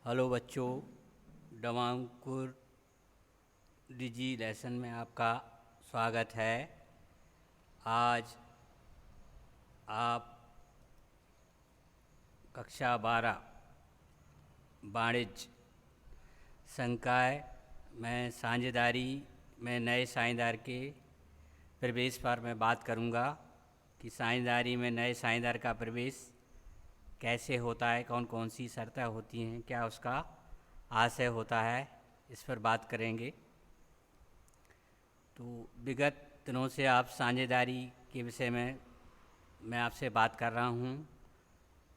Hello बच्चों, डवांकुर डिजी lesson में आपका स्वागत है। आज आप कक्षा 12 वाणिज्य संकाय में साझेदारी में नए साझेदार के प्रवेश पर मैं बात करूंगा कि साझेदारी में नए साझेदार का प्रवेश कैसे होता है, कौन कौन सी शर्तें होती हैं, क्या उसका आशय होता है, इस पर बात करेंगे। तो विगत दिनों से आप साझेदारी के विषय में मैं आपसे बात कर रहा हूँ।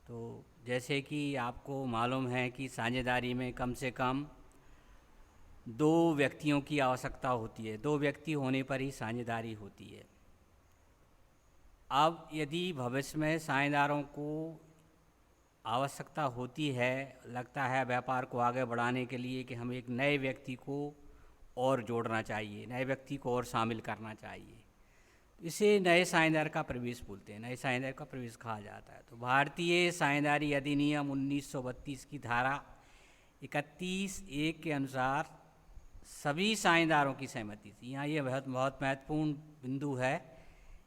तो जैसे कि आपको मालूम है कि साझेदारी में कम से कम 2 व्यक्तियों की आवश्यकता होती है। 2 व्यक्ति होने पर ही साझेदारी होती है। अब यदि भविष्य में साझेदारों को आवश्यकता होती है, लगता है व्यापार को आगे बढ़ाने के लिए कि हम एक नए व्यक्ति को और जोड़ना चाहिए, नए व्यक्ति को और शामिल करना चाहिए, इसे नए साझेदार का प्रवेश बोलते हैं, नए साझेदार का प्रवेश कहा जाता है। तो भारतीय साझेदारी अधिनियम 1932 की धारा 31(1) के अनुसार सभी साझेदारों की सहमति थी। यहाँ ये बहुत बहुत महत्वपूर्ण बिंदु है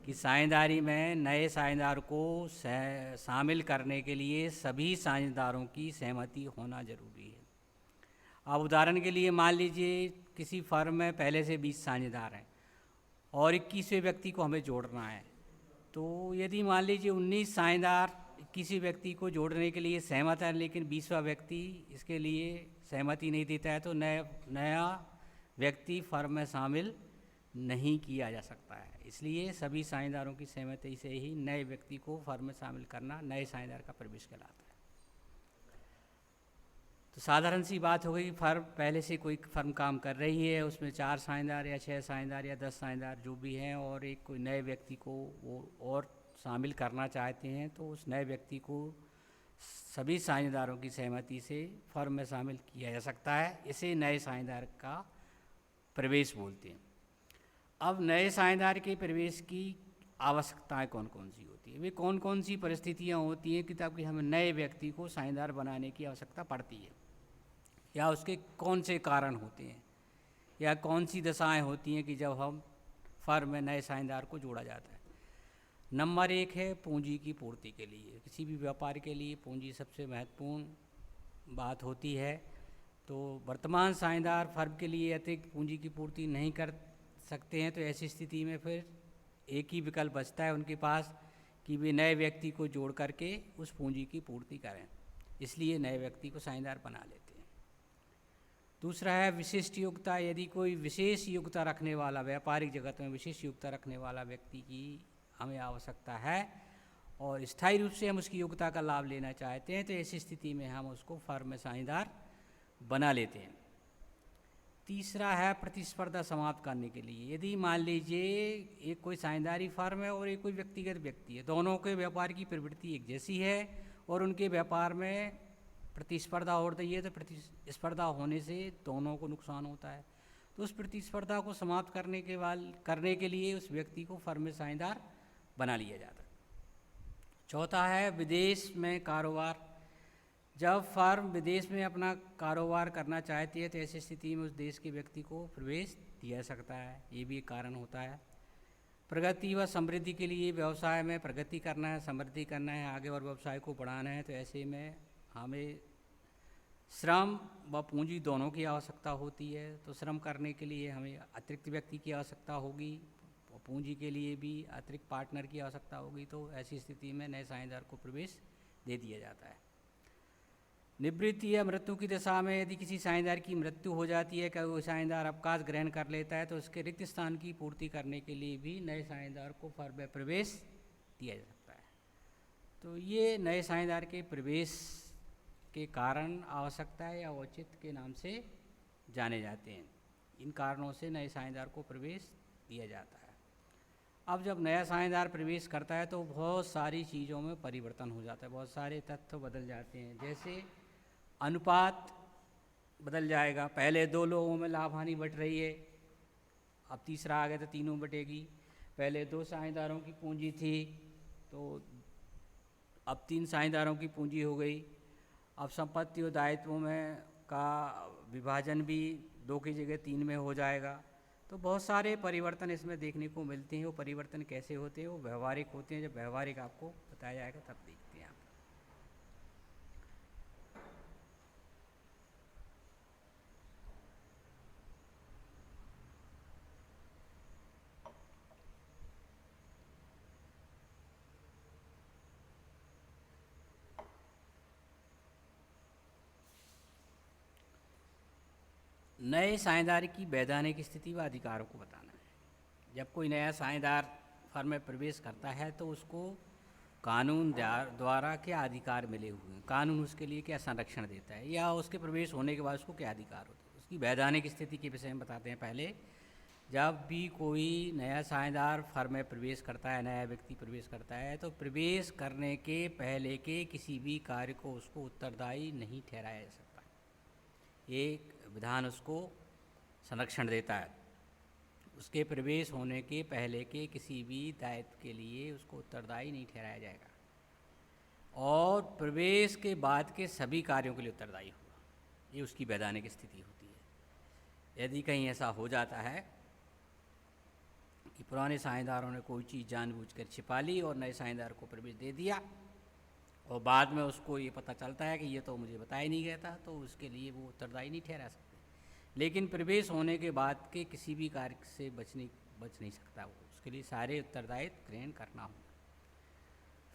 कि साझेदारी में नए साझेदार को शामिल करने के लिए सभी साझेदारों की सहमति होना जरूरी है। अब उदाहरण के लिए मान लीजिए किसी फर्म में पहले से 20 साझेदार हैं और 21वें व्यक्ति को हमें जोड़ना है। तो यदि मान लीजिए 19 साझेदार 21वें व्यक्ति को जोड़ने के लिए सहमत है, लेकिन 20वां व्यक्ति इसके लिए सहमति नहीं देता है, तो नया व्यक्ति फर्म में शामिल नहीं किया जा सकता है। इसलिए सभी साझेदारों की सहमति से ही नए व्यक्ति को फर्म में शामिल करना नए साझेदार का प्रवेश कहलाता है। तो साधारण सी बात हो गई, फर्म पहले से कोई फर्म काम कर रही है, उसमें 4 साझेदार या 6 साझेदार या 10 साझेदार जो भी हैं, और एक कोई नए व्यक्ति को वो और शामिल करना चाहते हैं, तो उस नए व्यक्ति को सभी साझेदारों की सहमति से फर्म में शामिल किया जा सकता है। इसे नए साझेदार का प्रवेश बोलते हैं। अब नए साझेदार के प्रवेश की आवश्यकताएं कौन कौन सी होती है, वे कौन कौन सी परिस्थितियां होती हैं कि ताकि हमें नए व्यक्ति को साझेदार बनाने की आवश्यकता पड़ती है, या उसके कौन से कारण होते हैं, या कौन सी दशाएं होती हैं कि जब हम फर्म में नए साझेदार को जोड़ा जाता है। नंबर 1 है पूंजी की पूर्ति के लिए। किसी भी व्यापार के लिए पूंजी सबसे महत्वपूर्ण बात होती है। तो वर्तमान साझेदार फर्म के लिए अतिरिक्त पूंजी की पूर्ति नहीं कर सकते हैं, तो ऐसी स्थिति में फिर एक ही विकल्प बचता है उनके पास कि वे नए व्यक्ति को जोड़ करके उस पूंजी की पूर्ति करें। इसलिए नए व्यक्ति को साझेदार बना लेते हैं। दूसरा है विशिष्ट योग्यता। यदि कोई विशेष योग्यता रखने वाला, व्यापारिक जगत में विशेष योग्यता रखने वाला व्यक्ति की हमें आवश्यकता है और स्थायी रूप से हम उसकी योग्यता का लाभ लेना चाहते हैं, तो ऐसी स्थिति में हम उसको फर्म में साझेदार बना लेते हैं। तीसरा है प्रतिस्पर्धा समाप्त करने के लिए। यदि मान लीजिए एक कोई साझेदारी फर्म है और एक कोई व्यक्तिगत व्यक्ति है, दोनों के व्यापार की प्रवृत्ति एक जैसी है और उनके व्यापार में प्रतिस्पर्धा हो रही है, तो प्रतिस्पर्धा होने से दोनों को नुकसान होता है। तो उस प्रतिस्पर्धा को समाप्त करने के लिए उस व्यक्ति को फर्म में साझेदार बना लिया जाता है। चौथा है विदेश में कारोबार। जब फर्म विदेश में अपना कारोबार करना चाहती है, तो ऐसी स्थिति में उस देश के व्यक्ति को प्रवेश दिया जा सकता है, ये भी एक कारण होता है। प्रगति व समृद्धि के लिए व्यवसाय में प्रगति करना है, समृद्धि करना है, आगे और व्यवसाय को बढ़ाना है, तो ऐसे में हमें श्रम व पूंजी दोनों की आवश्यकता होती है। तो श्रम करने के लिए हमें अतिरिक्त व्यक्ति की आवश्यकता होगी, पूंजी के लिए भी अतिरिक्त पार्टनर की आवश्यकता होगी। तो ऐसी स्थिति में नए साझेदार को प्रवेश दे दिया जाता है। निवृत्ति या मृत्यु की दशा में यदि किसी साझेदार की मृत्यु हो जाती है, कोई साझेदार अवकाश ग्रहण कर लेता है, तो उसके रिक्त स्थान की पूर्ति करने के लिए भी नए साझेदार को फर्म में प्रवेश दिया जा सकता है। तो ये नए साझेदार के प्रवेश के कारण, आवश्यकता या औचित्य के नाम से जाने जाते हैं। इन कारणों से नए साझेदार को प्रवेश दिया जाता है। अब जब नया साझेदार प्रवेश करता है तो बहुत सारी चीज़ों में परिवर्तन हो जाता है, बहुत सारे तत्व बदल जाते हैं। जैसे अनुपात बदल जाएगा, पहले 2 लोगों में लाभ हानि बट रही है, अब तीसरा आ गया तो तीनों बटेगी। पहले 2 साझेदारों की पूंजी थी, तो अब 3 साझेदारों की पूंजी हो गई। अब संपत्ति और दायित्वों में का विभाजन भी 2 की जगह 3 में हो जाएगा। तो बहुत सारे परिवर्तन इसमें देखने को मिलते हैं। वो परिवर्तन कैसे होते हैं, वो व्यवहारिक होते हैं। जब व्यवहारिक आपको बताया जाएगा तब देखते हैं आप। नए साझेदार की वैधानिक स्थिति व अधिकारों को बताना है। जब कोई नया साझेदार फर्म में प्रवेश करता है तो उसको कानून द्वारा क्या अधिकार मिले हुए हैं, कानून उसके लिए क्या संरक्षण देता है, या उसके प्रवेश होने के बाद उसको क्या अधिकार होते हैं, उसकी वैधानिक स्थिति के विषय में बताते हैं। पहले जब भी कोई नया साझेदार फर्म में प्रवेश करता है, नया व्यक्ति प्रवेश करता है, तो प्रवेश करने के पहले के किसी भी कार्य को उसको उत्तरदायी नहीं ठहराया जा सकता। एक विधान उसको संरक्षण देता है। उसके प्रवेश होने के पहले के किसी भी दायित्व के लिए उसको उत्तरदायी नहीं ठहराया जाएगा, और प्रवेश के बाद के सभी कार्यों के लिए उत्तरदायी होगा। ये उसकी वैधानिक स्थिति होती है। यदि कहीं ऐसा हो जाता है कि पुराने साझेदारों ने कोई चीज़ जानबूझकर छिपा ली और नए साझेदार को प्रवेश दे दिया, और बाद में उसको ये पता चलता है कि ये तो मुझे बताया नहीं गया था, तो उसके लिए वो उत्तरदायी नहीं ठहरा सकते। लेकिन प्रवेश होने के बाद के किसी भी कार्य से बच नहीं सकता वो, उसके लिए सारे उत्तरदायित्व ग्रहण करना होगा।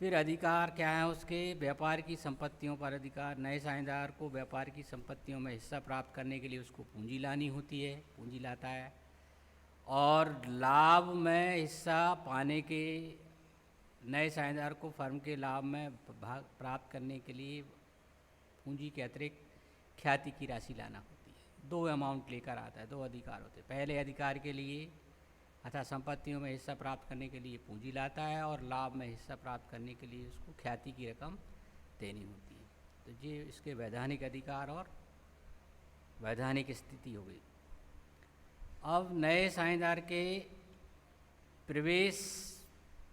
फिर अधिकार क्या है उसके, व्यापार की संपत्तियों पर अधिकार। नए साझेदार को व्यापार की संपत्तियों में हिस्सा प्राप्त करने के लिए उसको पूंजी लानी होती है, पूंजी लाता है, और लाभ में हिस्सा पाने के नए साझेदार को फर्म के लाभ में भाग प्राप्त करने के लिए पूंजी के अतिरिक्त ख्याति की राशि लाना होती है। 2 अमाउंट लेकर आता है, 2 अधिकार होते हैं। पहले अधिकार के लिए अर्थात संपत्तियों में हिस्सा प्राप्त करने के लिए पूंजी लाता है, और लाभ में हिस्सा प्राप्त करने के लिए उसको ख्याति की रकम देनी होती है। तो ये इसके वैधानिक अधिकार और वैधानिक स्थिति हो गई। अब नए साझेदार के प्रवेश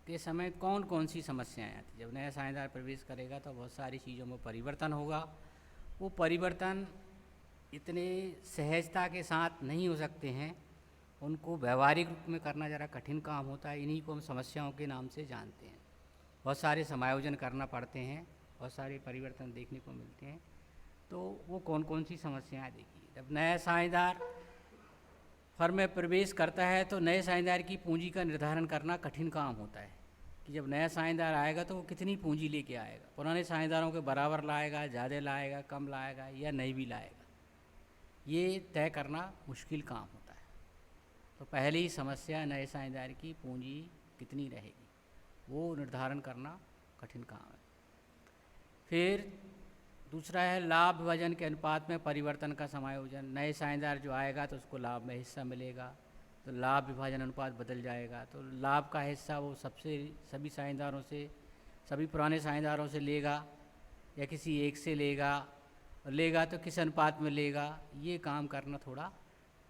के समय कौन कौन सी समस्याएं आती। जब नया साझेदार प्रवेश करेगा तो बहुत सारी चीज़ों में परिवर्तन होगा। वो परिवर्तन इतने सहजता के साथ नहीं हो सकते हैं, उनको व्यवहारिक रूप में करना ज़रा कठिन काम होता है। इन्हीं को हम समस्याओं के नाम से जानते हैं। बहुत सारे समायोजन करना पड़ते हैं, बहुत सारे परिवर्तन देखने को मिलते हैं। तो वो कौन कौन सी समस्याएं देखिए। जब नया साझेदार फर्म में प्रवेश करता है तो नए साझेदार की पूंजी का निर्धारण करना कठिन काम होता है कि जब नया साझेदार आएगा तो वो कितनी पूंजी लेके आएगा, पुराने साझेदारों के बराबर लाएगा, ज़्यादा लाएगा, कम लाएगा, या नहीं भी लाएगा। ये तय करना मुश्किल काम होता है। तो पहली समस्या नए साझेदार की पूंजी कितनी रहेगी, वो निर्धारण करना कठिन काम है। फिर दूसरा है लाभ विभाजन के अनुपात में परिवर्तन का समायोजन। नए साझेदार जो आएगा तो उसको लाभ में हिस्सा मिलेगा, तो लाभ विभाजन अनुपात बदल जाएगा। तो लाभ का हिस्सा वो सभी साझेदारों से, सभी पुराने साझेदारों से लेगा, या किसी एक से लेगा, और लेगा तो किस अनुपात में लेगा। ये काम करना थोड़ा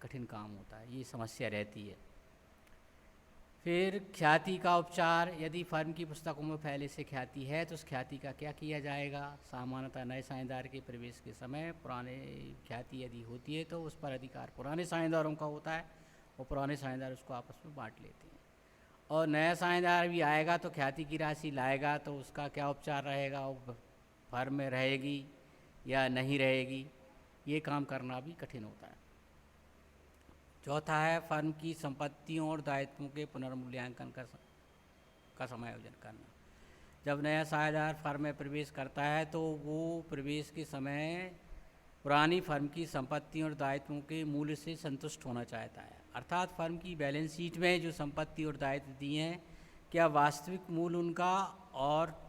कठिन काम होता है, ये समस्या रहती है। फिर ख्याति का उपचार। यदि फर्म की पुस्तकों में पहले से ख्याति है तो उस ख्याति का क्या किया जाएगा। सामान्यतः नए साझेदार के प्रवेश के समय पुराने ख्याति यदि होती है तो उस पर अधिकार पुराने साझेदारों का होता है, और पुराने साझेदार उसको आपस में बांट लेते हैं। और नया साझेदार भी आएगा तो ख्याति की राशि लाएगा, तो उसका क्या उपचार रहेगा, वो फर्म में रहेगी या नहीं रहेगी, ये काम करना भी कठिन होता है। चौथा है फर्म की संपत्तियों और दायित्वों के पुनर्मूल्यांकन का समायोजन करना। जब नया साझेदार फर्म में प्रवेश करता है तो वो प्रवेश के समय पुरानी फर्म की संपत्तियों और दायित्वों के मूल्य से संतुष्ट होना चाहता है। अर्थात फर्म की बैलेंस शीट में जो संपत्ति और दायित्व दिए हैं, क्या वास्तविक मूल्य उनका और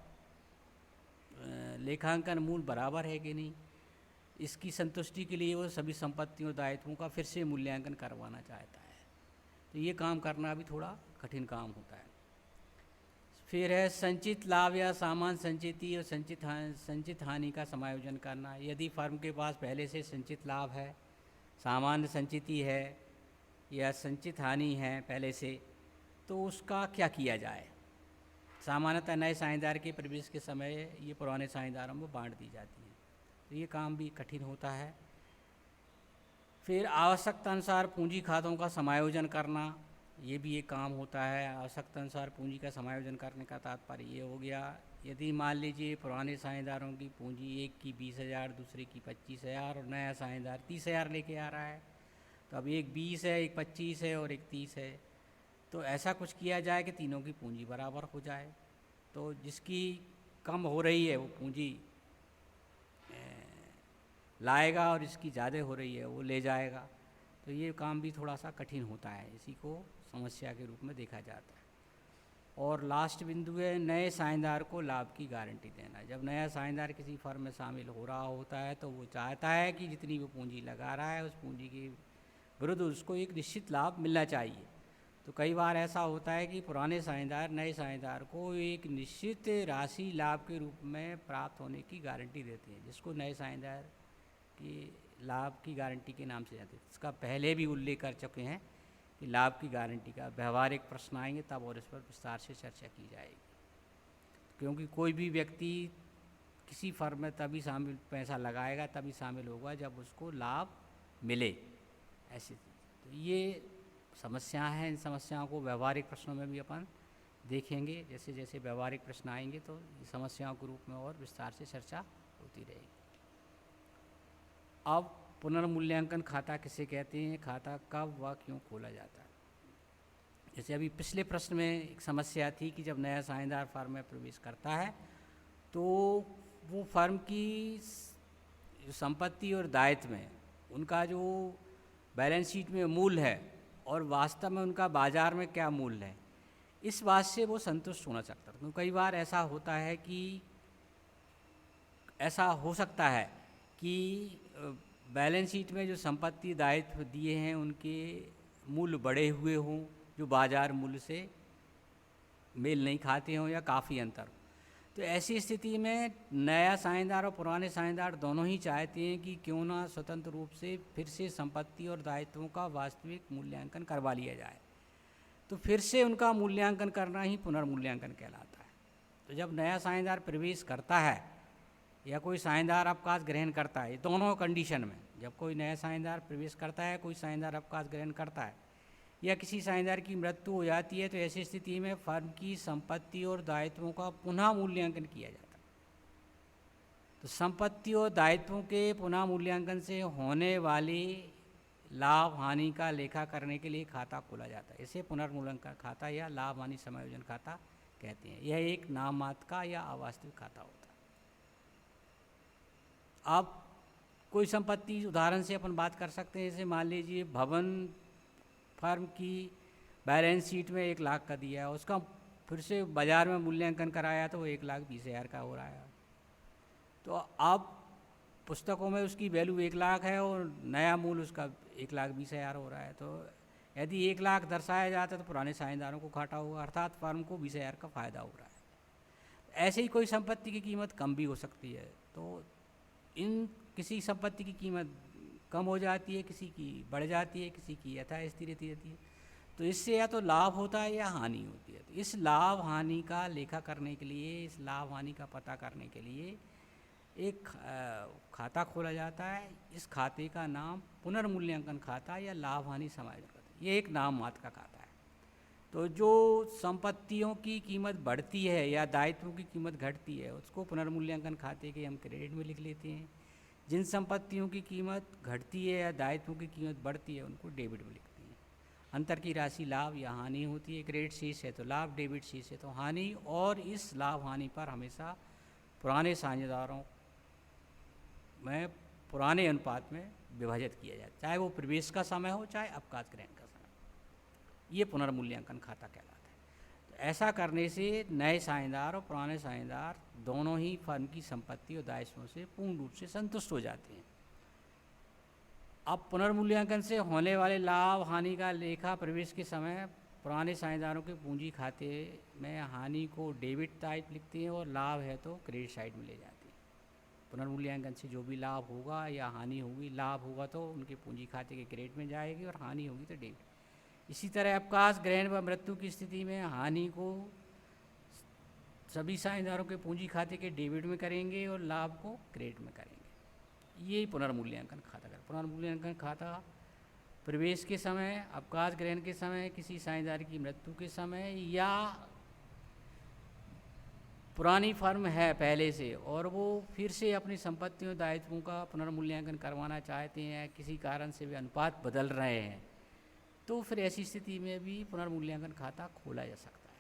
लेखांकन मूल्य बराबर है कि नहीं, इसकी संतुष्टि के लिए वो सभी संपत्तियों और दायित्वों का फिर से मूल्यांकन करवाना चाहता है। तो ये काम करना भी थोड़ा कठिन काम होता है। फिर है संचित लाभ या सामान्य संचिति और संचित हानि का समायोजन करना। यदि फर्म के पास पहले से संचित लाभ है, सामान्य संचिति है या संचित हानि है पहले से, तो उसका क्या किया जाए। सामान्यतः नए साझेदार के प्रवेश के समय ये पुराने साझेदारों में बांट दी जाती है। तो ये काम भी कठिन होता है। फिर आवश्यकता अनुसार पूंजी खातों का समायोजन करना, ये भी एक काम होता है। आवश्यकता अनुसार पूंजी का समायोजन करने का तात्पर्य ये हो गया, यदि मान लीजिए पुराने साझेदारों की पूंजी एक की 20,000, दूसरे की 25,000 और नया साझेदार 30,000 लेके आ रहा है, तो अब एक 20 है, एक 25 है और एक 30 है, तो ऐसा कुछ किया जाए कि तीनों की पूंजी बराबर हो जाए। तो जिसकी कम हो रही है वो पूंजी लाएगा और इसकी ज़्यादा हो रही है वो ले जाएगा। तो ये काम भी थोड़ा सा कठिन होता है, इसी को समस्या के रूप में देखा जाता है। और लास्ट बिंदु है नए साझेदार को लाभ की गारंटी देना। जब नया साझेदार किसी फर्म में शामिल हो रहा होता है तो वो चाहता है कि जितनी वो पूंजी लगा रहा है उस पूंजी के विरुद्ध उसको एक निश्चित लाभ मिलना चाहिए। तो कई बार ऐसा होता है कि पुराने साझेदार नए साझेदार को एक निश्चित राशि लाभ के रूप में प्राप्त होने की गारंटी देते हैं, जिसको नए साझेदार की लाभ की गारंटी के नाम से जाते हैं। इसका पहले भी उल्लेख कर चुके हैं कि लाभ की गारंटी का व्यवहारिक प्रश्न आएंगे तब और इस पर विस्तार से चर्चा की जाएगी, क्योंकि कोई भी व्यक्ति किसी फर्म में तभी शामिल पैसा लगाएगा, तभी शामिल होगा जब उसको लाभ मिले। ऐसी तो ये समस्या है, इन समस्याओं को व्यवहारिक प्रश्नों में भी अपन देखेंगे। जैसे जैसे व्यवहारिक प्रश्न आएंगे तो समस्याओं के रूप में और विस्तार से चर्चा होती रहेगी। अब पुनर्मूल्यांकन खाता किसे कहते हैं, खाता कब व क्यों खोला जाता है। जैसे अभी पिछले प्रश्न में एक समस्या थी कि जब नया साझेदार फर्म में प्रवेश करता है तो वो फर्म की संपत्ति और दायित्व में उनका जो बैलेंस शीट में मूल्य है और वास्तव में उनका बाज़ार में क्या मूल्य है, इस बात से वो संतुष्ट होना चाहता है। क्योंकि कई बार ऐसा होता है कि ऐसा हो सकता है कि बैलेंस शीट में जो संपत्ति दायित्व दिए हैं उनके मूल्य बढ़े हुए हों जो बाज़ार मूल्य से मेल नहीं खाते हों या काफ़ी अंतर हो। तो ऐसी स्थिति में नया साझेदार और पुराने साझेदार दोनों ही चाहते हैं कि क्यों ना स्वतंत्र रूप से फिर से संपत्ति और दायित्वों का वास्तविक मूल्यांकन करवा लिया जाए। तो फिर से उनका मूल्यांकन करना ही पुनर्मूल्यांकन कहलाता है। तो जब नया साझेदार प्रवेश करता है या कोई साझेदार अवकाश ग्रहण करता है, दोनों कंडीशन में, जब कोई नया साझेदार प्रवेश करता है, कोई साझेदार अवकाश ग्रहण करता है या किसी साझेदार की मृत्यु हो जाती है, तो ऐसी स्थिति में फर्म की संपत्ति और दायित्वों का पुनः मूल्यांकन किया जाता है। तो संपत्ति और दायित्वों के पुनः मूल्यांकन से होने वाली लाभ हानि का लेखा करने के लिए खाता खोला जाता है। इसे पुनर्मूल्यांकन खाता या लाभ हानि समायोजन खाता कहते हैं। यह एक नाम मात्र का या अवास्तविक खाता होता है। अब कोई संपत्ति उदाहरण से अपन बात कर सकते हैं, जैसे मान लीजिए भवन फर्म की बैलेंस शीट में 1 लाख का दिया है, उसका फिर से बाज़ार में मूल्यांकन कराया तो वो 1,20,000 का हो रहा है। तो अब पुस्तकों में उसकी वैल्यू 1 लाख है और नया मूल्य उसका 1,20,000 हो रहा है। तो यदि 1 लाख दर्शाया जाता है तो पुराने साझेदारों को घाटा होगा, अर्थात फर्म को 20,000 का फ़ायदा हो रहा है। ऐसे ही कोई संपत्ति की कीमत कम भी हो सकती है। तो इन किसी संपत्ति की कीमत कम हो जाती है, किसी की बढ़ जाती है, किसी की यथास्थिर रहती है। तो इससे या तो लाभ होता है या हानि होती है। तो इस लाभ हानि का लेखा करने के लिए, इस लाभ हानि का पता करने के लिए एक खाता खोला जाता है। इस खाते का नाम पुनर्मूल्यांकन खाता या लाभ हानि समायोजन खाता, ये एक नाम मात्र का खाता है। तो जो संपत्तियों की कीमत बढ़ती है या दायित्वों की कीमत घटती है उसको पुनर्मूल्यांकन खाते के हम क्रेडिट में लिख लेते हैं। जिन संपत्तियों की कीमत घटती है या दायित्वों की कीमत बढ़ती है उनको डेबिट में लिखते हैं। अंतर की राशि लाभ या हानि होती है। क्रेडिट शेष है तो लाभ, डेबिट शेष है तो हानि। और इस लाभ हानि पर हमेशा पुराने साझेदारों में पुराने अनुपात में विभाजित किया जाए, चाहे वो प्रवेश का समय हो चाहे अवकाश ग्रहण का समय। ये पुनर्मूल्यांकन खाता कहलाता है। तो ऐसा करने से नए साझेदार और पुराने साझेदार दोनों ही फर्म की संपत्ति और दायित्वों से पूर्ण रूप से संतुष्ट हो जाते हैं। अब पुनर्मूल्यांकन से होने वाले लाभ हानि का लेखा प्रवेश के समय पुराने साझेदारों के पूंजी खाते में हानि को डेबिट टाइप लिखते हैं और लाभ है तो क्रेडिट साइड में ले जाते हैं। पुनर्मूल्यांकन से जो भी लाभ होगा या हानि होगी, लाभ होगा तो उनके पूंजी खाते के क्रेडिट में जाएगी और हानि होगी तो डेबिट। इसी तरह अवकाश ग्रहण व मृत्यु की स्थिति में हानि को सभी साझेदारों के पूंजी खाते के डेबिट में करेंगे और लाभ को क्रेडिट में करेंगे। ये पुनर्मूल्यांकन खाता कर। पुनर्मूल्यांकन खाता प्रवेश के समय, अवकाश ग्रहण के समय, किसी साझेदार की मृत्यु के समय, या पुरानी फर्म है पहले से और वो फिर से अपनी संपत्तियों दायित्वों का पुनर्मूल्यांकन करवाना चाहते हैं, किसी कारण से वे अनुपात बदल रहे हैं, तो फिर ऐसी स्थिति में भी पुनर्मूल्यांकन खाता खोला जा सकता है।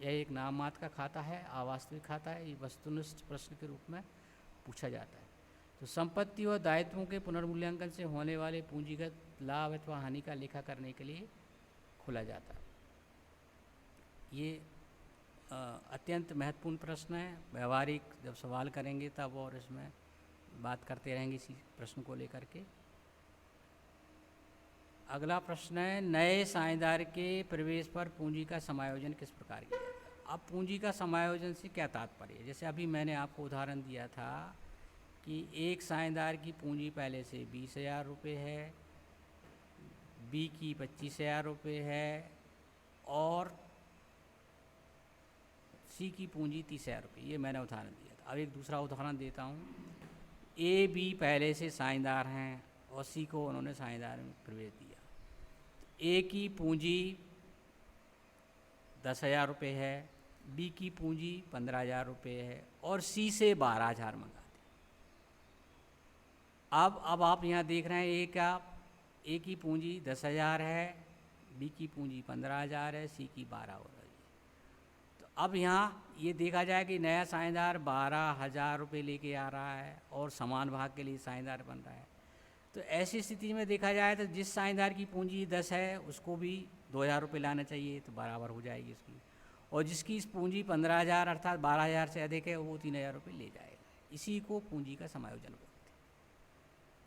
यह एक नाम मात्र का खाता है, अवास्तविक खाता है। ये वस्तुनिष्ठ प्रश्न के रूप में पूछा जाता है। तो संपत्ति और दायित्वों के पुनर्मूल्यांकन से होने वाले पूंजीगत लाभ अथवा हानि का लेखा करने के लिए खोला जाता है। ये अत्यंत महत्वपूर्ण प्रश्न है। व्यवहारिक जब सवाल करेंगे तब और इसमें बात करते रहेंगे इसी प्रश्न को लेकर के। अगला प्रश्न है, नए साझेदार के प्रवेश पर पूंजी का समायोजन किस प्रकार किया जाता है। अब पूंजी का समायोजन से क्या तात्पर्य है? जैसे अभी मैंने आपको उदाहरण दिया था कि एक साझेदार की पूंजी पहले से 20,000 रुपये है, बी की 25,000 रुपये है और सी की पूंजी 30,000 रुपये। ये मैंने उदाहरण दिया था। अब एक दूसरा उदाहरण देता हूँ। ए बी पहले से साझेदार हैं और सी को उन्होंने साझेदार में प्रवेश दिया। ए की पूंजी 10,000 रुपये है, बी की पूंजी 15,000 रुपये है और सी से 12,000 मंगाते। अब आप यहाँ देख रहे हैं ए की पूंजी 10,000 है, बी की पूंजी 15,000 है, सी की 12 हो रही है। तो अब यहाँ ये देखा जाए कि नया साझेदार 12,000 रुपये लेके आ रहा है और समान भाग के लिए साझेदार बन रहा है। तो ऐसी स्थिति में देखा जाए तो जिस साझेदार की पूंजी 10 है उसको भी 2,000 रुपये लाना चाहिए, तो बराबर हो जाएगी उसकी। और जिसकी इस पूंजी 15,000 अर्थात 12,000 से अधिक है वो 3,000 रुपये ले जाएगा। इसी को पूंजी का समायोजन बोलते हैं।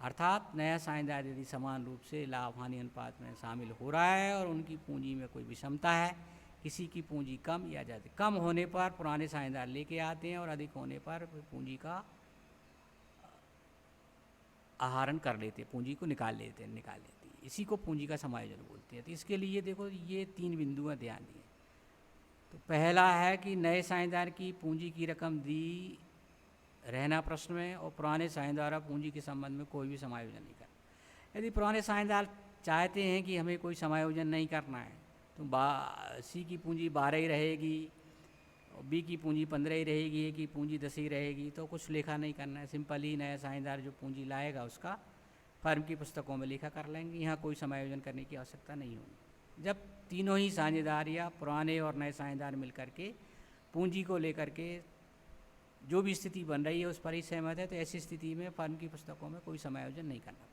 अर्थात नया साझेदार यदि समान रूप से लाभ हानि अनुपात में शामिल हो रहा है और उनकी पूंजी में कोई विषमता है, किसी की पूंजी कम या ज़्यादा, कम होने पर पुराने साझेदार लेके आते हैं और अधिक होने पर पूंजी का आहरण कर लेते हैं, पूंजी को निकाल लेते हैं। इसी को पूंजी का समायोजन बोलते हैं। तो इसके लिए देखो ये 3 बिंदु हैं, ध्यान दिए। तो पहला है कि नए साझेदार की पूंजी की रकम दी रहना प्रश्न में और पुराने साझेदार पूंजी के संबंध में कोई भी समायोजन नहीं करना। यदि पुराने साझेदार चाहते हैं कि हमें कोई समायोजन नहीं करना है तो सी की पूंजी 12 ही रहेगी, बी की पूंजी 15 ही रहेगी, ए की पूंजी 10 ही रहेगी, तो कुछ लेखा नहीं करना है। सिंपल ही नया साझेदार जो पूंजी लाएगा उसका फर्म की पुस्तकों में लेखा कर लेंगे। यहाँ कोई समायोजन करने की आवश्यकता नहीं होगी। जब तीनों ही साझेदार या पुराने और नए साझेदार मिल करके पूंजी को लेकर के जो भी स्थिति बन रही है उस पर ही सहमत है, तो ऐसी स्थिति में फर्म की पुस्तकों में कोई समायोजन नहीं करना।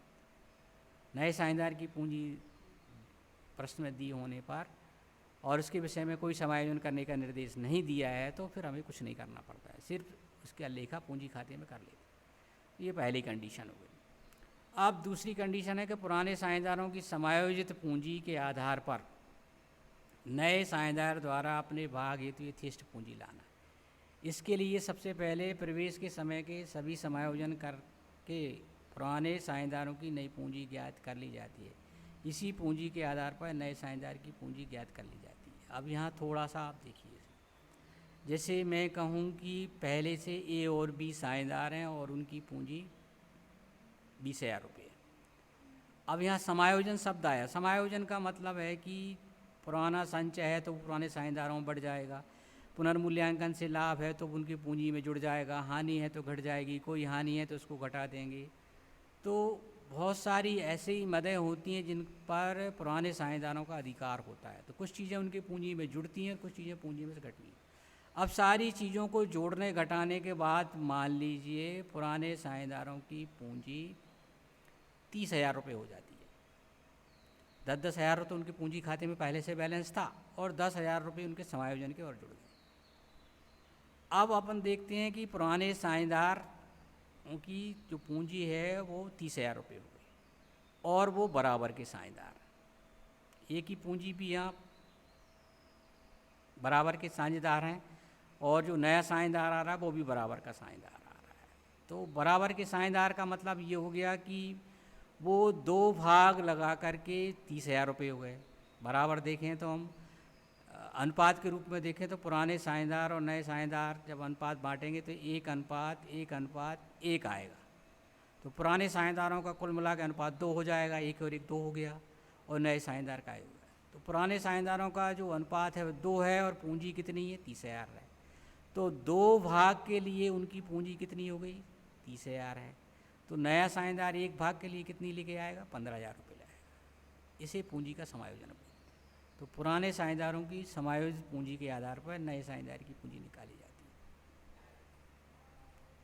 नए साझेदार की पूंजी प्रश्न में दी होने पर और उसके विषय में कोई समायोजन करने का निर्देश नहीं दिया है तो फिर हमें कुछ नहीं करना पड़ता है, सिर्फ उसका लेखा पूंजी खाते में कर लेते। ये पहली कंडीशन हो गई। अब दूसरी कंडीशन है कि पुराने साझेदारों की समायोजित पूंजी के आधार पर नए साझेदार द्वारा अपने भाग हेतु यथेष्ट पूंजी लाना। इसके लिए सबसे पहले प्रवेश के समय के सभी समायोजन करके पुराने साझेदारों की नई पूंजी ज्ञात कर ली जाती है। इसी पूंजी के आधार पर नए साझेदार की पूंजी ज्ञात कर ली जाती है। अब यहाँ थोड़ा सा आप देखिए, जैसे मैं कहूँ कि पहले से ए और बी साझेदार हैं और उनकी पूंजी 20,000 रुपये। अब यहाँ समायोजन शब्द आया। समायोजन का मतलब है कि पुराना संचय है तो पुराने साझेदारों में बढ़ जाएगा, पुनर्मूल्यांकन से लाभ है तो उनकी पूंजी में जुड़ जाएगा, हानि है तो घट जाएगी, कोई हानि है तो उसको घटा देंगे। तो बहुत सारी ऐसी मदें होती हैं जिन पर पुराने साझेदारों का अधिकार होता है। तो कुछ चीज़ें उनकी पूंजी में जुड़ती हैं, कुछ चीज़ें पूंजी में से घटती हैं। अब सारी चीज़ों को जोड़ने घटाने के बाद मान लीजिए पुराने साझेदारों की पूंजी 30,000 रुपये हो जाती है। 10-10 हज़ार रुपये उनकी पूंजी खाते में पहले से बैलेंस था और 10,000 रुपये उनके समायोजन के और जुड़ गए। अब अपन देखते हैं कि पुराने साझेदार की जो पूंजी है वो 30,000 रुपये हो गई और वो बराबर के साझेदार। एक ही पूंजी भी यहाँ बराबर के साझेदार हैं और जो नया साझेदार आ रहा है वो भी बराबर का साझेदार आ रहा है। तो बराबर के साझेदार का मतलब ये हो गया कि वो 2 भाग लगा करके 30,000 रुपये हो गए। बराबर देखें तो हम अनुपात के रूप में देखें तो पुराने साझेदार और नए साझेदार जब अनुपात बांटेंगे तो 1:1:1 आएगा। तो पुराने साझेदारों का कुल मिला के अनुपात 2 हो जाएगा, 1 और 1 2 हो गया, और नए साझेदार का 1 हो गया। तो पुराने साझेदारों का जो अनुपात है वो 2 है और पूंजी कितनी है, 30,000 है। तो 2 भाग के लिए उनकी पूंजी कितनी हो गई, 30,000 है। तो नया साझेदार 1 भाग के लिए कितनी लेके आएगा, 15,000 रुपये लाएगा। इसे पूंजी का समायोजन बोलते हैं। तो पुराने साझेदारों की समायोजित पूंजी के आधार पर नए साझेदार की पूंजी निकाली जाती है।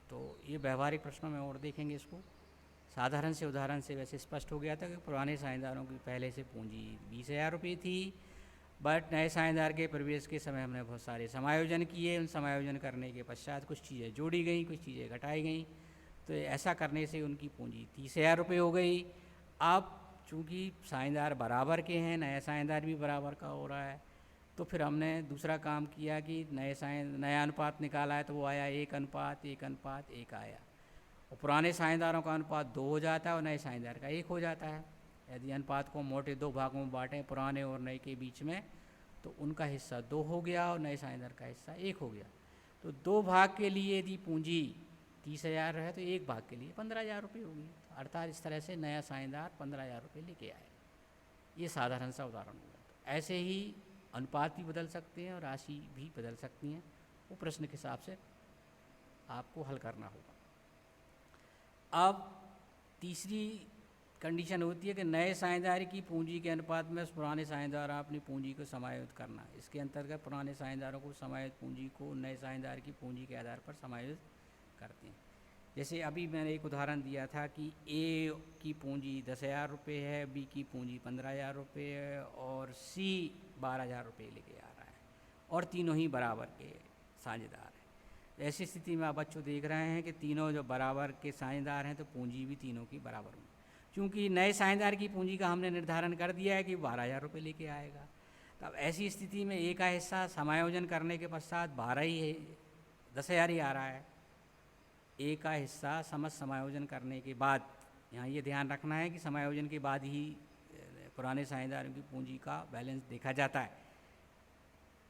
तो ये व्यवहारिक प्रश्नों में और देखेंगे इसको। साधारण से उदाहरण से वैसे स्पष्ट हो गया था कि पुराने साझेदारों की पहले से पूंजी 20,000 रुपये थी, बट नए साझेदार के प्रवेश के समय हमने बहुत सारे समायोजन किए। उन समायोजन करने के पश्चात कुछ चीज़ें जोड़ी गई, कुछ चीज़ें घटाई गई। तो ऐसा करने से उनकी पूंजी 30,000 रुपये हो गई। अब चूँकि साझेदार बराबर के हैं, नया साझेदार भी बराबर का हो रहा है, तो फिर हमने दूसरा काम किया कि नया अनुपात निकाला है, तो वो आया 1:1:1 आया। और पुराने साझेदारों का अनुपात 2 हो जाता है और नए साझेदार का 1 हो जाता है। यदि अनुपात को मोटे 2 भागों में बांटें पुराने और नए के बीच में, तो उनका हिस्सा 2 हो गया और नए साझेदार का हिस्सा 1 हो गया। तो 2 भाग के लिए यदि पूंजी 30,000 है तो 1 भाग के लिए 15,000 रुपये होगी। अर्थात इस तरह से नया साझेदार 15,000 रुपये लेके आए। ये साधारण सा उदाहरण हुआ। तो ऐसे ही अनुपात भी बदल सकते हैं और राशि भी बदल सकती हैं, वो प्रश्न के हिसाब से आपको हल करना होगा। अब तीसरी कंडीशन होती है कि नए साझेदार की पूंजी के अनुपात में उस पुराने साझेदार अपनी पूंजी को समायोजित करना। इसके अंतर्गत पुराने साझेदारों को समायोजित पूंजी को नए साझेदार की पूंजी के आधार पर समायोजित करते हैं। जैसे अभी मैंने एक उदाहरण दिया था कि ए की पूंजी 10,000 रुपये है, बी की पूंजी 15,000 रुपये है और सी 12,000 रुपये लेके आ रहा है, और तीनों ही बराबर के साझेदार हैं। ऐसी स्थिति में आप बच्चों देख रहे हैं कि तीनों जो बराबर के साझेदार हैं तो पूंजी भी तीनों की बराबर होगी। क्योंकि नए साझेदार की पूंजी का हमने निर्धारण कर दिया है कि 12,000 रुपये लेके आएगा। तब ऐसी स्थिति में ए का हिस्सा समायोजन करने के पश्चात 12 ही है, 10,000 ही आ रहा है। ए का हिस्सा समस्त समायोजन करने के बाद, यहाँ ये ध्यान रखना है कि समायोजन के बाद ही पुराने साझेदारों की पूंजी का बैलेंस देखा जाता है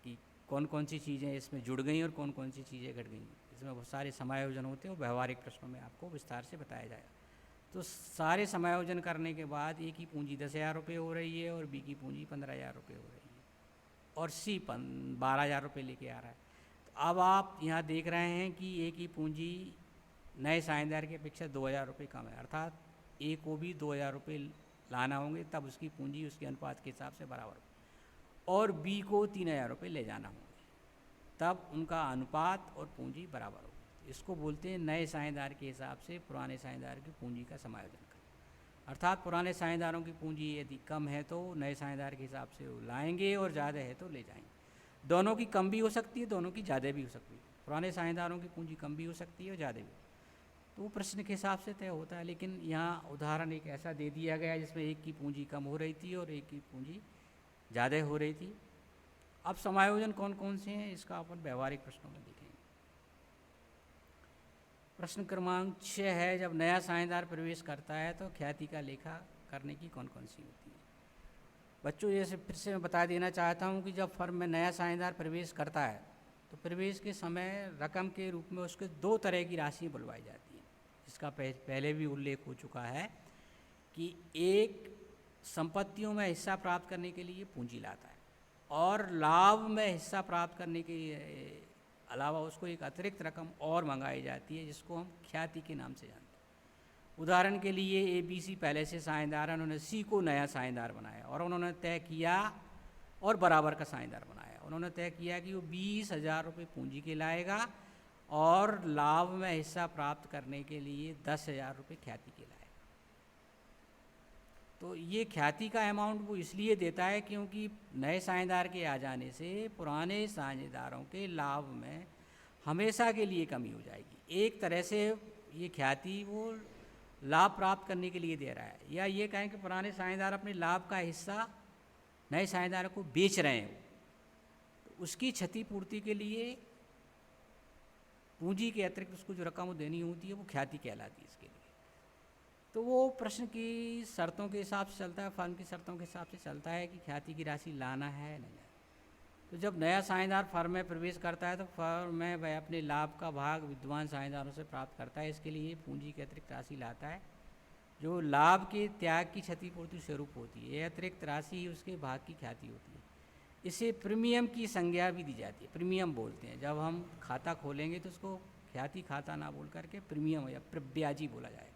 कि कौन कौन सी चीज़ें इसमें जुड़ गई और कौन कौन सी चीज़ें घट गई। इसमें बहुत सारे समायोजन होते हैं, वो व्यवहारिक प्रश्नों में आपको विस्तार से बताया जाएगा। तो सारे समायोजन करने के बाद ए की पूंजी 10,000 रुपये हो रही है और बी की पूंजी 15,000 रुपये हो रही है और सी 12,000 रुपये लेके आ रहा है। तो अब आप यहाँ देख रहे हैं कि ए की पूंजी नए साझेदार की अपेक्षा 2,000 रुपये कम है। अर्थात ए को भी 2,000 रुपये लाना होंगे, तब उसकी पूंजी उसके अनुपात के हिसाब से बराबर हो, और बी को 3,000 रुपये ले जाना होंगे, तब उनका अनुपात और पूंजी बराबर हो। इसको बोलते हैं नए साझेदार के हिसाब से पुराने साझेदार की पूंजी का समायोजन करना। अर्थात पुराने साझेदारों की पूंजी यदि कम है तो नए साझेदार के हिसाब से वो लाएंगे और ज़्यादा है तो ले जाएंगे। दोनों की कम भी हो सकती है, दोनों की ज़्यादा भी हो सकती है। पुराने साझेदारों की पूंजी कम भी हो सकती है और ज़्यादा भी, तो वो प्रश्न के हिसाब से तय होता है। लेकिन यहाँ उदाहरण एक ऐसा दे दिया गया जिसमें एक की पूंजी कम हो रही थी और एक की पूंजी ज़्यादा हो रही थी। अब समायोजन कौन कौन से हैं इसका अपन व्यवहारिक प्रश्नों में देखेंगे। प्रश्न क्रमांक 6 है, जब नया साझेदार प्रवेश करता है तो ख्याति का लेखा करने की कौन कौन सी होती है। बच्चों ये फिर से मैं बता देना चाहता हूँ कि जब फर्म में नया साझेदार प्रवेश करता है तो प्रवेश के समय रकम के रूप में उसके 2 तरह की राशि बुलवाई जाती है। इसका पहले भी उल्लेख हो चुका है कि एक संपत्तियों में हिस्सा प्राप्त करने के लिए पूंजी लाता है और लाभ में हिस्सा प्राप्त करने के अलावा उसको एक अतिरिक्त रकम और मंगाई जाती है जिसको हम ख्याति के नाम से जानते हैं। उदाहरण के लिए ABC पहले से साझेदार है, उन्होंने C को नया साझेदार बनाया और उन्होंने तय किया, और बराबर का साझेदार बनाया। उन्होंने तय किया कि वो 20,000 रुपये पूंजी के लाएगा और लाभ में हिस्सा प्राप्त करने के लिए 10,000 रुपये ख्याति के लाएगा। तो ये ख्याति का अमाउंट वो इसलिए देता है क्योंकि नए साझेदार के आ जाने से पुराने साझेदारों के लाभ में हमेशा के लिए कमी हो जाएगी। एक तरह से ये ख्याति वो लाभ प्राप्त करने के लिए दे रहा है, या ये कहें कि पुराने साझेदार अपने लाभ का हिस्सा नए साझेदारों को बेच रहे हैं, तो उसकी क्षतिपूर्ति के लिए पूंजी के अतिरिक्त उसको जो रकम देनी होती है वो ख्याति कहलाती है। इसके लिए तो वो प्रश्न की शर्तों के हिसाब से चलता है, फर्म की शर्तों के हिसाब से चलता है कि ख्याति की राशि लाना है नहीं। तो जब नया साझेदार फर्म में प्रवेश करता है तो फर्म में वह अपने लाभ का भाग विद्यमान साझेदारों से प्राप्त करता है। इसके लिए पूंजी की अतिरिक्त राशि लाता है जो लाभ के त्याग की क्षतिपूर्ति स्वरूप होती है। यह अतिरिक्त राशि ही उसके भाग की ख्याति होती है। इसे प्रीमियम की संज्ञा भी दी जाती है। प्रीमियम बोलते हैं, जब हम खाता खोलेंगे तो उसको ख्याति खाता ना बोल करके प्रीमियम या ब्याजी बोला जाए।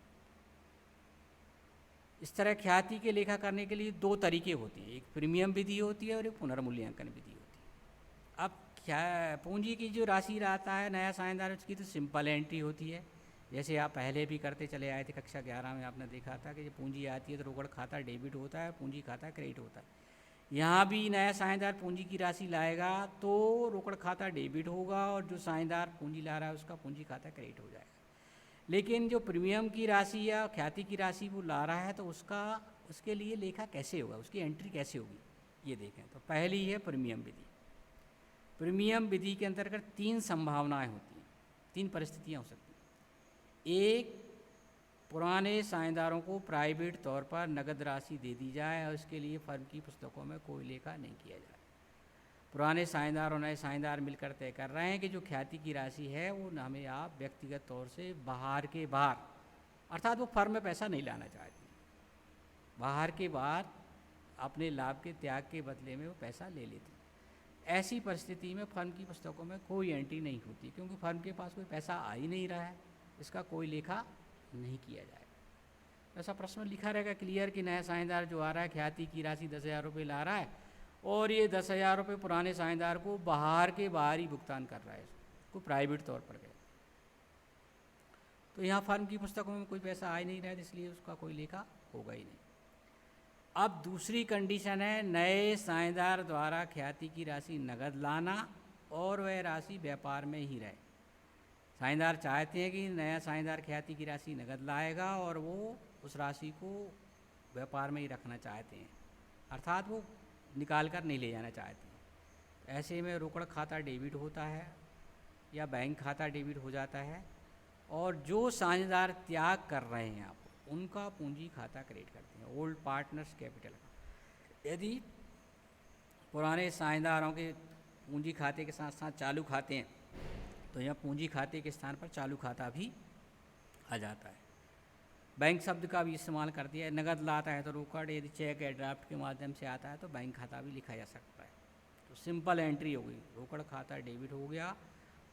इस तरह ख्याति के लेखा करने के लिए दो तरीके होते हैं, एक प्रीमियम विधि होती है और एक पुनर्मूल्यांकन विधि होती है। अब क्या पूंजी की जो राशि रहता है नया साझेदार, उसकी तो सिंपल एंट्री होती है, जैसे आप पहले भी करते चले आए थे। कक्षा 11 में आपने देखा था कि जब पूंजी आती है तो रोकड़ खाता डेबिट होता है, पूंजी खाता क्रेडिट होता है। यहाँ भी नया साझेदार पूंजी की राशि लाएगा तो रोकड़ खाता डेबिट होगा और जो साझेदार पूंजी ला रहा है उसका पूंजी खाता क्रेडिट हो जाएगा। लेकिन जो प्रीमियम की राशि या ख्याति की राशि वो ला रहा है तो उसके लिए लेखा कैसे होगा, उसकी एंट्री कैसे होगी, ये देखें। तो पहली है प्रीमियम विधि। प्रीमियम विधि के अंतर्गत तीन संभावनाएं होती हैं, तीन परिस्थितियां हो सकती हैं। एक, पुराने साझेदारों को प्राइवेट तौर पर नगद राशि दे दी जाए और इसके लिए फर्म की पुस्तकों में कोई लेखा नहीं किया जाए। पुराने साझेदार और नए साझेदार मिलकर तय कर रहे हैं कि जो ख्याति की राशि है वो हमें आप व्यक्तिगत तौर से बाहर के बाहर, अर्थात वो फर्म में पैसा नहीं लाना चाहती, बाहर के बाहर अपने लाभ के त्याग के बदले में वो पैसा ले लेती। ऐसी परिस्थिति में फर्म की पुस्तकों में कोई एंट्री नहीं होती, क्योंकि फर्म के पास कोई पैसा आ ही नहीं रहा है, इसका कोई लेखा नहीं किया जाएगा। ऐसा प्रश्न लिखा रहेगा क्लियर कि नया साझेदार जो आ रहा है ख्याति की राशि 10,000 रुपये ला रहा है और ये 10,000 रुपये पुराने साझेदार को बाहर के बाहर ही भुगतान कर रहा है, इसको प्राइवेट तौर पर गए। तो यहाँ फर्म की पुस्तकों में कोई पैसा आ ही नहीं रहा है, इसलिए उसका कोई लेखा होगा ही नहीं। अब दूसरी कंडीशन है नए साझेदार द्वारा ख्याति की राशि नगद लाना और वह राशि व्यापार में ही रहे। साझेदार चाहते हैं कि नया साझेदार ख्याति की राशि नगद लाएगा और वो उस राशि को व्यापार में ही रखना चाहते हैं, अर्थात वो निकाल कर नहीं ले जाना चाहते हैं। ऐसे में रोकड़ खाता डेबिट होता है या बैंक खाता डेबिट हो जाता है और जो साझेदार त्याग कर रहे हैं आप उनका पूंजी खाता क्रिएट करते हैं, ओल्ड पार्टनर्स कैपिटल। यदि पुराने साझेदारों के पूंजी खाते के साथ साथ चालू खाते हैं तो यहाँ पूंजी खाते के स्थान पर चालू खाता भी आ जाता है। बैंक शब्द का भी इस्तेमाल कर दिया है। नगद लाता है तो रोकड़, यदि चेक या ड्राफ्ट के माध्यम से आता है तो बैंक खाता भी लिखा जा सकता है। तो सिंपल एंट्री हो गई, रोकड़ खाता डेबिट हो गया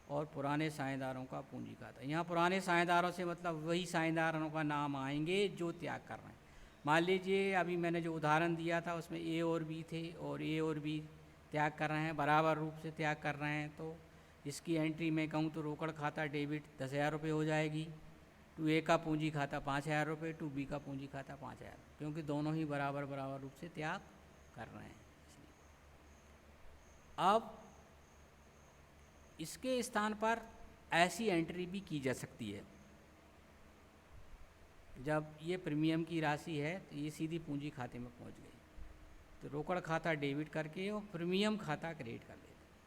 और पुराने साझेदारों का पूंजी खाता। यहाँ पुराने साझेदारों से मतलब वही साझेदारों का नाम आएंगे जो त्याग कर रहे हैं। मान लीजिए अभी मैंने जो उदाहरण दिया था उसमें ए और बी थे और ए और बी त्याग कर रहे हैं, बराबर रूप से त्याग कर रहे हैं, तो इसकी एंट्री में कहूँ तो रोकड़ खाता डेबिट 10,000 रुपये हो जाएगी, टू ए का पूंजी खाता 5,000 रुपये, टू बी का पूंजी खाता 5,000, क्योंकि दोनों ही बराबर बराबर रूप से त्याग कर रहे हैं। इसलिए अब इसके स्थान पर ऐसी एंट्री भी की जा सकती है, जब ये प्रीमियम की राशि है तो ये सीधी पूंजी खाते में पहुंच गई तो रोकड़ खाता डेबिट करके और प्रीमियम खाता क्रेडिट कर लेते,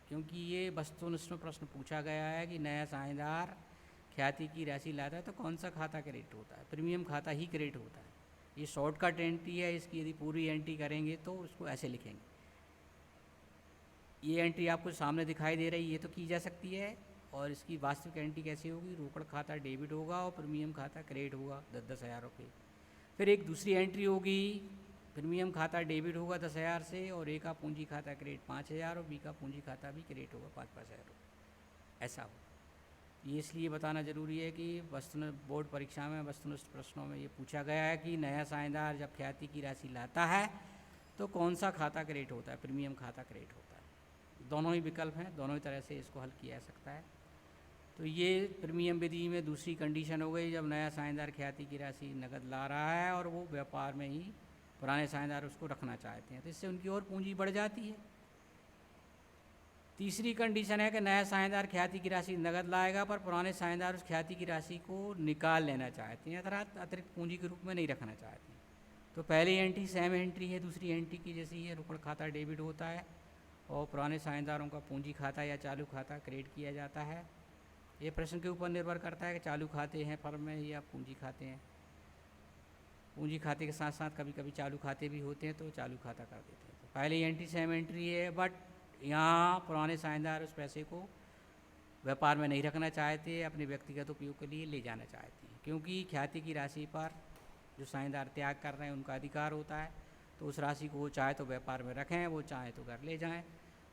क्योंकि ये वस्तुनिष्ठ में प्रश्न पूछा गया है कि नया साझेदार ख्याति की राशि लाता है तो कौन सा खाता क्रेडिट होता है, प्रीमियम खाता ही क्रेडिट होता है। ये शॉर्टकट एंट्री है, इसकी यदि पूरी एंट्री करेंगे तो उसको ऐसे लिखेंगे। ये एंट्री आपको सामने दिखाई दे रही है, ये तो की जा सकती है, और इसकी वास्तविक एंट्री कैसे होगी, रोकड़ खाता डेबिट होगा और प्रीमियम खाता क्रेडिट होगा 10,000 रुपये। फिर एक दूसरी एंट्री होगी, प्रीमियम खाता डेबिट होगा 10,000 से और ए का पूंजी खाता क्रेडिट 5,000 और बी का पूंजी खाता भी क्रेडिट होगा 5,000 रुपये। ऐसा हो, ये इसलिए बताना ज़रूरी है कि बोर्ड परीक्षा में वस्तुनिष्ठ प्रश्नों में ये पूछा गया है कि नया साझेदार जब ख्याति की राशि लाता है तो कौन सा खाता क्रेडिट होता है, प्रीमियम खाता क्रेडिट होता है। दोनों ही विकल्प हैं, दोनों ही तरह से इसको हल किया जा सकता है। तो ये प्रीमियम विधि में दूसरी कंडीशन हो गई, जब नया साझेदार ख्याति की राशि नगद ला रहा है और वो व्यापार में ही पुराने साझेदार उसको रखना चाहते हैं, तो इससे उनकी और पूंजी बढ़ जाती है। तीसरी कंडीशन है कि नया साझेदार ख्याति की राशि नगद लाएगा पर पुराने साझेदार उस ख्याति की राशि को निकाल लेना चाहते हैं, अर्थात अतिरिक्त पूंजी के रूप में नहीं रखना चाहते हैं। तो पहली एंट्री सेम एंट्री है दूसरी एंट्री की जैसी है, रोकड़ खाता डेबिट होता है और पुराने साझेदारों का पूंजी खाता या चालू खाता क्रेडिट किया जाता है। ये प्रश्न के ऊपर निर्भर करता है कि चालू खाते हैं फर्म में या पूंजी खाते हैं। पूंजी खाते के साथ साथ कभी कभी चालू खाते भी होते हैं तो चालू खाता कर देते हैं। तो पहली एंट्री सेम एंट्री है, बट यहाँ पुराने साझेदार उस पैसे को व्यापार में नहीं रखना चाहते, अपने व्यक्तिगत उपयोग के लिए ले जाना चाहते हैं, क्योंकि ख्याति की राशि पर जो साझेदार त्याग कर रहे हैं उनका अधिकार होता है। तो उस राशि को वो चाहे तो व्यापार में रखें, वो चाहे तो घर ले जाएं।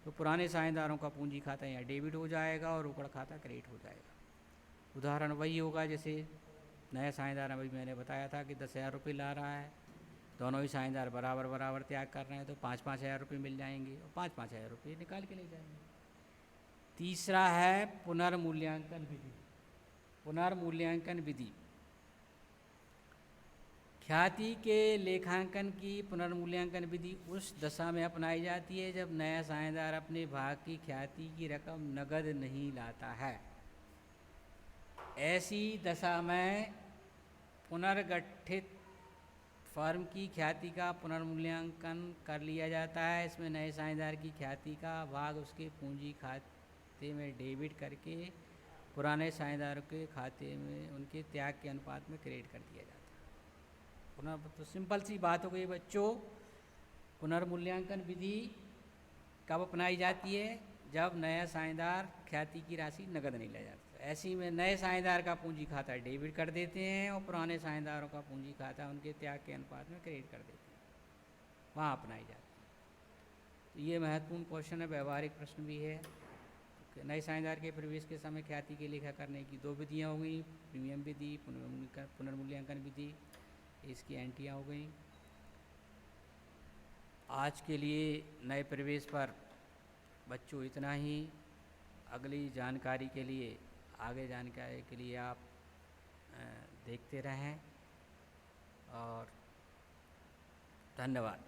तो पुराने साझेदारों का पूंजी खाता यहाँ डेबिट हो जाएगा और रोकड़ खाता क्रेडिट हो जाएगा। उदाहरण वही होगा जैसे नया साझेदार अभी मैंने बताया था कि 10,000 रुपये ला रहा है, दोनों ही साझेदार बराबर बराबर त्याग कर रहे हैं, तो 5-5 हज़ार रुपये मिल जाएंगे और 5-5 हज़ार रुपये निकाल के ले जाएंगे। तीसरा है पुनर्मूल्यांकन विधि। पुनर्मूल्यांकन विधि ख्याति के लेखांकन की पुनर्मूल्यांकन विधि उस दशा में अपनाई जाती है जब नया साझेदार अपने भाग की ख्याति की रकम नगद नहीं लाता है। ऐसी दशा में पुनर्गठित फर्म की ख्याति का पुनर्मूल्यांकन कर लिया जाता है। इसमें नए साझेदार की ख्याति का भाग उसके पूंजी खाते में डेबिट करके पुराने साझेदारों के खाते में उनके त्याग के अनुपात में क्रेडिट कर दिया जाता है। तो सिंपल सी बात हो गई बच्चों, पुनर्मूल्यांकन विधि कब अपनाई जाती है? जब नया साझेदार ख्याति की राशि नगद नहीं ले जाता। ऐसी में नए साझेदार का पूंजी खाता डेबिट कर देते हैं और पुराने साझेदारों का पूंजी खाता उनके त्याग के अनुपात में क्रेडिट कर देते हैं, वहाँ अपनाई जाती है। तो ये महत्वपूर्ण क्वेश्चन है, व्यवहारिक प्रश्न भी है। नए साझेदार के प्रवेश के समय ख्याति की लेखा करने की 2 विधियाँ हो गई, प्रीमियम विधि, पुनर्मूल्यांकन विधि, इसकी एंट्रियाँ हो गई। आज के लिए नए प्रवेश पर बच्चों इतना ही। अगली जानकारी के लिए, आगे जानकारी के लिए आप देखते रहें और धन्यवाद।